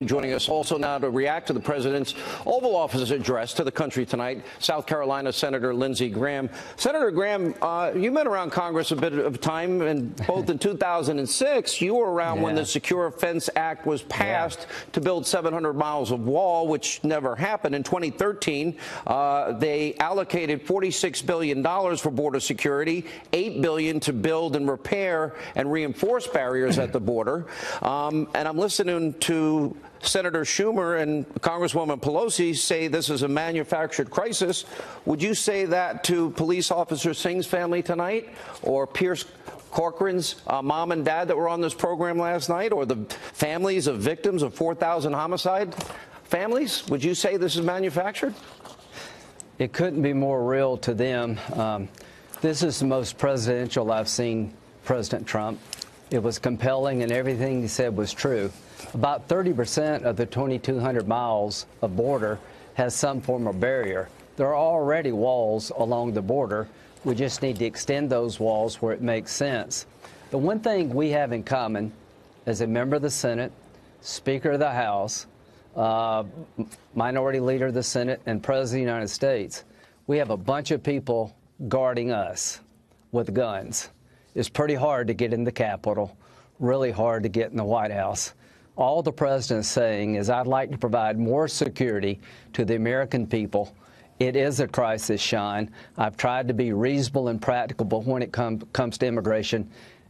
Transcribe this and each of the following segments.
Joining us also now to react to the president's Oval Office address to the country tonight, South Carolina Senator Lindsey Graham. Senator Graham, you've been around Congress a bit of time, and both in 2006, you were around when the Secure Fence Act was passed to build 700 miles of wall, which never happened. In 2013, they allocated $46 billion for border security, $8 billion to build and repair and reinforce barriers at the border. And I'm listening to Senator Schumer and Congresswoman Pelosi say this is a manufactured crisis. Would you say that to Police Officer Singh's family tonight, or Pierce Corcoran's mom and dad that were on this program last night, or the families of victims of 4,000 homicide families? Would you say this is manufactured? It couldn't be more real to them. This is the most presidential I've seen President Trump. It was compelling, and everything he said was true. About 30% of the 2,200 miles of border has some form of barrier. There are already walls along the border. We just need to extend those walls where it makes sense. The one thing we have in common as a member of the Senate, Speaker of the House, Minority Leader of the Senate, and President of the United States, we have a bunch of people guarding us with guns. It's pretty hard to get in the Capitol, really hard to get in the White House. All the president is saying is, I'd like to provide more security to the American people. It is a crisis, Sean. I've tried to be reasonable and practical when it comes to immigration,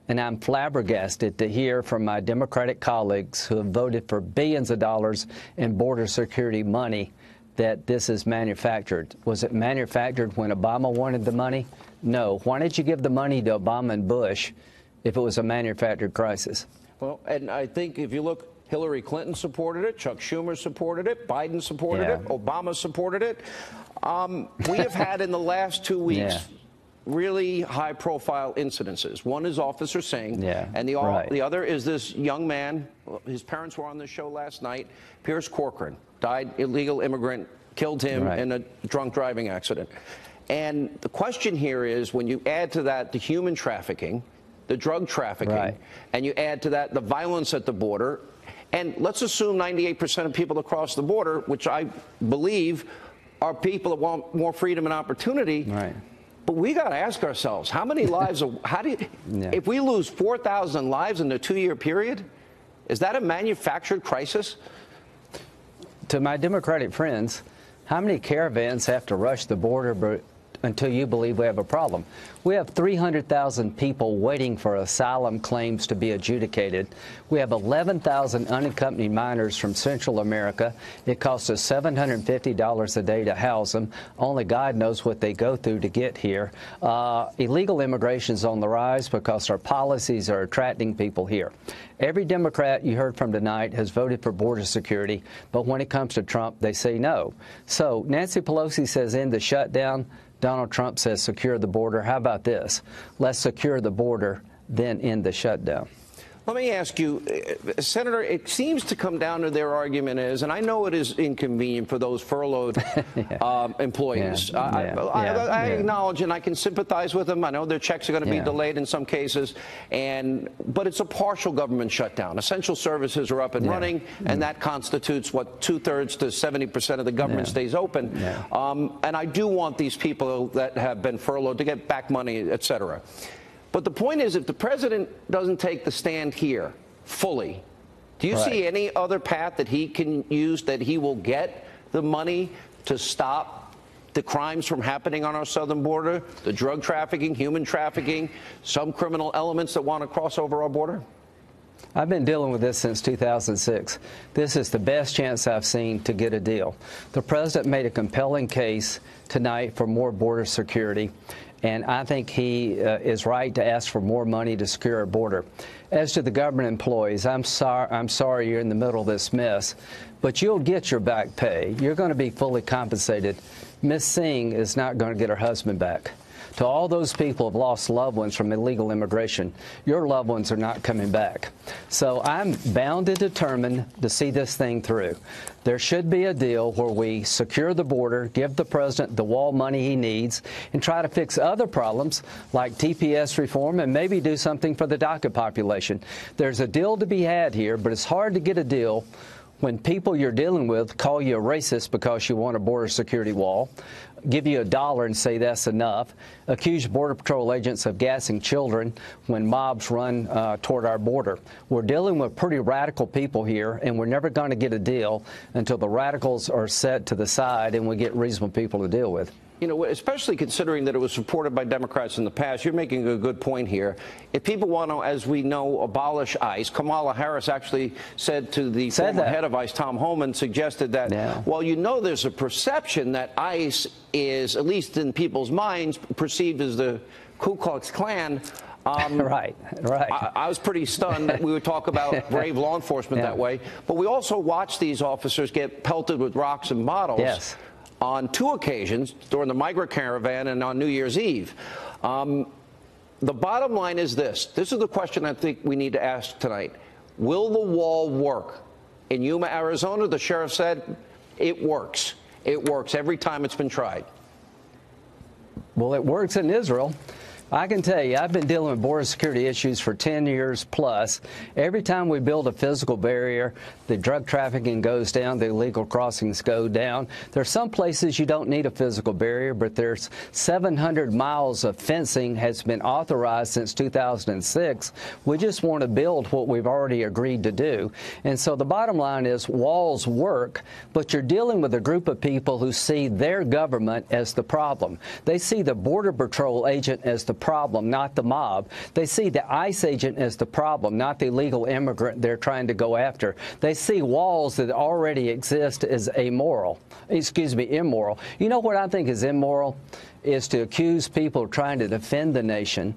and I'm flabbergasted to hear from my Democratic colleagues who have voted for billions of dollars in border security money that this is manufactured. Was it manufactured when Obama wanted the money? No. Why didn't you give the money to Obama and Bush if it was a manufactured crisis? Well, and I think if you look, Hillary Clinton supported it, Chuck Schumer supported it, Biden supported it, Obama supported it. We have had in the last 2 weeks really high-profile incidences. One is Officer Singh, and the other is this young man. His parents were on the show last night. Pierce Corcoran died, illegal immigrant, killed him in a drunk driving accident. And the question here is, when you add to that the human trafficking, the drug trafficking, and you add to that the violence at the border, and let's assume 98% of people across the border, which I believe are people that want more freedom and opportunity. But we got to ask ourselves, how many lives, if we lose 4,000 lives in a 2-year period, is that a manufactured crisis? To my Democratic friends, how many caravans have to rush the border until you believe we have a problem? We have 300,000 people waiting for asylum claims to be adjudicated. We have 11,000 unaccompanied minors from Central America. It costs us $750 a day to house them. Only God knows what they go through to get here. Illegal immigration is on the rise because our policies are attracting people here. Every Democrat you heard from tonight has voted for border security, but when it comes to Trump, they say no. So Nancy Pelosi says end the shutdown. Donald Trump says secure the border. How about this? Let's secure the border, then end the shutdown. Let me ask you, Senator, it seems to come down to their argument is, and I know it is inconvenient for those furloughed employees. I acknowledge and I can sympathize with them. I know their checks are going to be delayed in some cases, but it's a partial government shutdown. Essential services are up and running, and that constitutes what 2/3 to 70% of the government stays open. And I do want these people that have been furloughed to get back money, et cetera. But the point is, if the president doesn't take the stand here fully, do you see any other path that he can use that he will get the money to stop the crimes from happening on our southern border, the drug trafficking, human trafficking, some criminal elements that want to cross over our border? I've been dealing with this since 2006. This is the best chance I've seen to get a deal. The president made a compelling case tonight for more border security, and I think he is right to ask for more money to secure our border. As to the government employees, I'm sorry you're in the middle of this mess, but you'll get your back pay. You're going to be fully compensated. Miss Singh is not going to get her husband back. To all those people who have lost loved ones from illegal immigration, your loved ones are not coming back. So I'm bound and determined to see this thing through. There should be a deal where we secure the border, give the president the wall money he needs, and try to fix other problems like TPS reform and maybe do something for the DACA population. There's a deal to be had here, but it's hard to get a deal when people you're dealing with call you a racist because you want a border security wall, give you $1 and say that's enough, accuse Border Patrol agents of gassing children when mobs run toward our border. We're dealing with pretty radical people here, and we're never going to get a deal until the radicals are set to the side and we get reasonable people to deal with. You know, especially considering that it was supported by Democrats in the past, you're making a good point here. If people want to, as we know, abolish ICE, Kamala Harris actually said to the former head of ICE, Tom Homan, suggested that, well, you know, there's a perception that ICE is, at least in people's minds, perceived as the Ku Klux Klan. Right. I was pretty stunned that we would talk about brave law enforcement that way. But we also watched these officers get pelted with rocks and bottles on 2 occasions, during the migrant caravan and on New Year's Eve. The bottom line is this. This is the question I think we need to ask tonight. Will the wall work? In Yuma, Arizona, the sheriff said it works. It works every time it's been tried. Well, it works in Israel. I can tell you, I've been dealing with border security issues for 10 years plus. Every time we build a physical barrier, the drug trafficking goes down, the illegal crossings go down. There's some places you don't need a physical barrier, but there's 700 miles of fencing has been authorized since 2006. We just want to build what we've already agreed to do. And so the bottom line is walls work, but you're dealing with a group of people who see their government as the problem. They see the Border Patrol agent as the problem, not the mob. They see the ICE agent as the problem, not the illegal immigrant they're trying to go after. They see walls that already exist as immoral. You know what I think is immoral? Is to accuse people of trying to defend the nation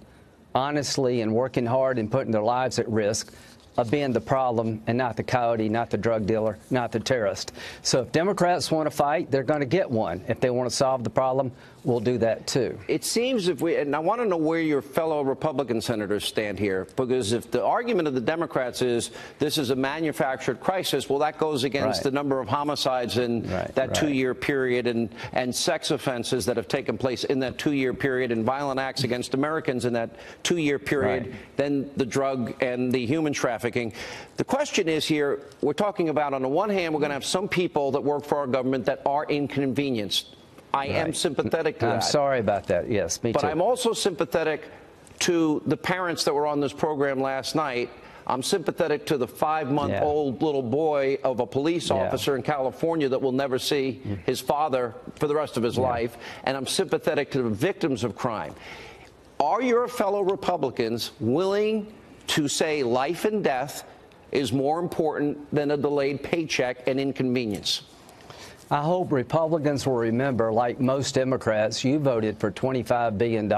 honestly and working hard and putting their lives at risk of being the problem and not the coyote, not the drug dealer, not the terrorist. So if Democrats want to fight, they're going to get one. If they want to solve the problem, we'll do that too. It seems and I want to know where your fellow Republican senators stand here, because if the argument of the Democrats is this is a manufactured crisis, well, that goes against the number of homicides in that 2-year period and sex offenses that have taken place in that 2-year period and violent acts against Americans in that 2-year period, then the drug and the human trafficking. The question is here, we're talking about, on the one hand, we're going to have some people that work for our government that are inconvenienced. I am sympathetic to that. I'm sorry about that. Yes, me too. But I'm also sympathetic to the parents that were on this program last night. I'm sympathetic to the 5-month-old little boy of a police officer in California that will never see his father for the rest of his life. And I'm sympathetic to the victims of crime. Are your fellow Republicans willing to say life and death is more important than a delayed paycheck and inconvenience? I hope Republicans will remember, like most Democrats, you voted for $25 billion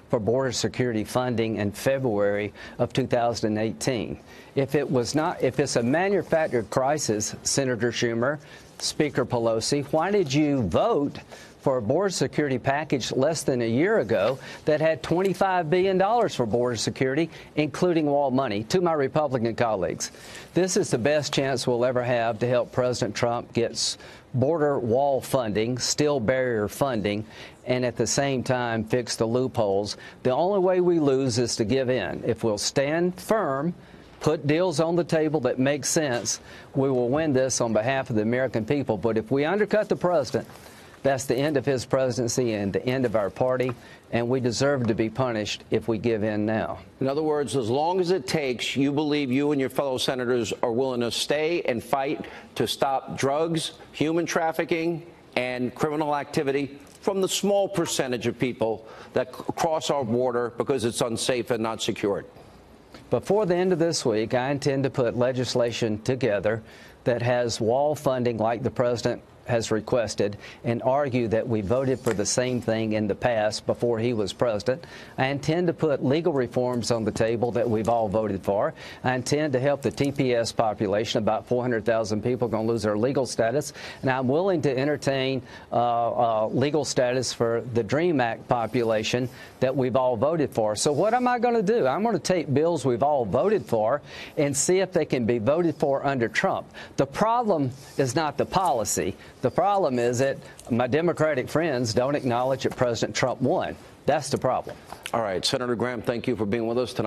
for border security funding in February of 2018. If it's a manufactured crisis, Senator Schumer, Speaker Pelosi, why did you vote for a border security package less than a year ago that had $25 billion for border security, including wall money? To my Republican colleagues, this is the best chance we'll ever have to help President Trump get border wall funding, steel barrier funding, and at the same time fix the loopholes. The only way we lose is to give in. If we'll stand firm, put deals on the table that make sense, we will win this on behalf of the American people. But if we undercut the president, that's the end of his presidency and the end of our party, and we deserve to be punished if we give in now. In other words, as long as it takes, you believe you and your fellow senators are willing to stay and fight to stop drugs, human trafficking, and criminal activity from the small percentage of people that cross our border because it's unsafe and not secured. Before the end of this week, I intend to put legislation together that has wall funding like the president has requested and argue that we voted for the same thing in the past before he was president. I intend to put legal reforms on the table that we've all voted for. I intend to help the TPS population. About 400,000 people are going to lose their legal status. And I'm willing to entertain legal status for the DREAM Act population that we've all voted for. So what am I going to do? I'm going to take bills we've all voted for and see if they can be voted for under Trump. The problem is not the policy. The problem is that my Democratic friends don't acknowledge that President Trump won. That's the problem. All right, Senator Graham, thank you for being with us tonight.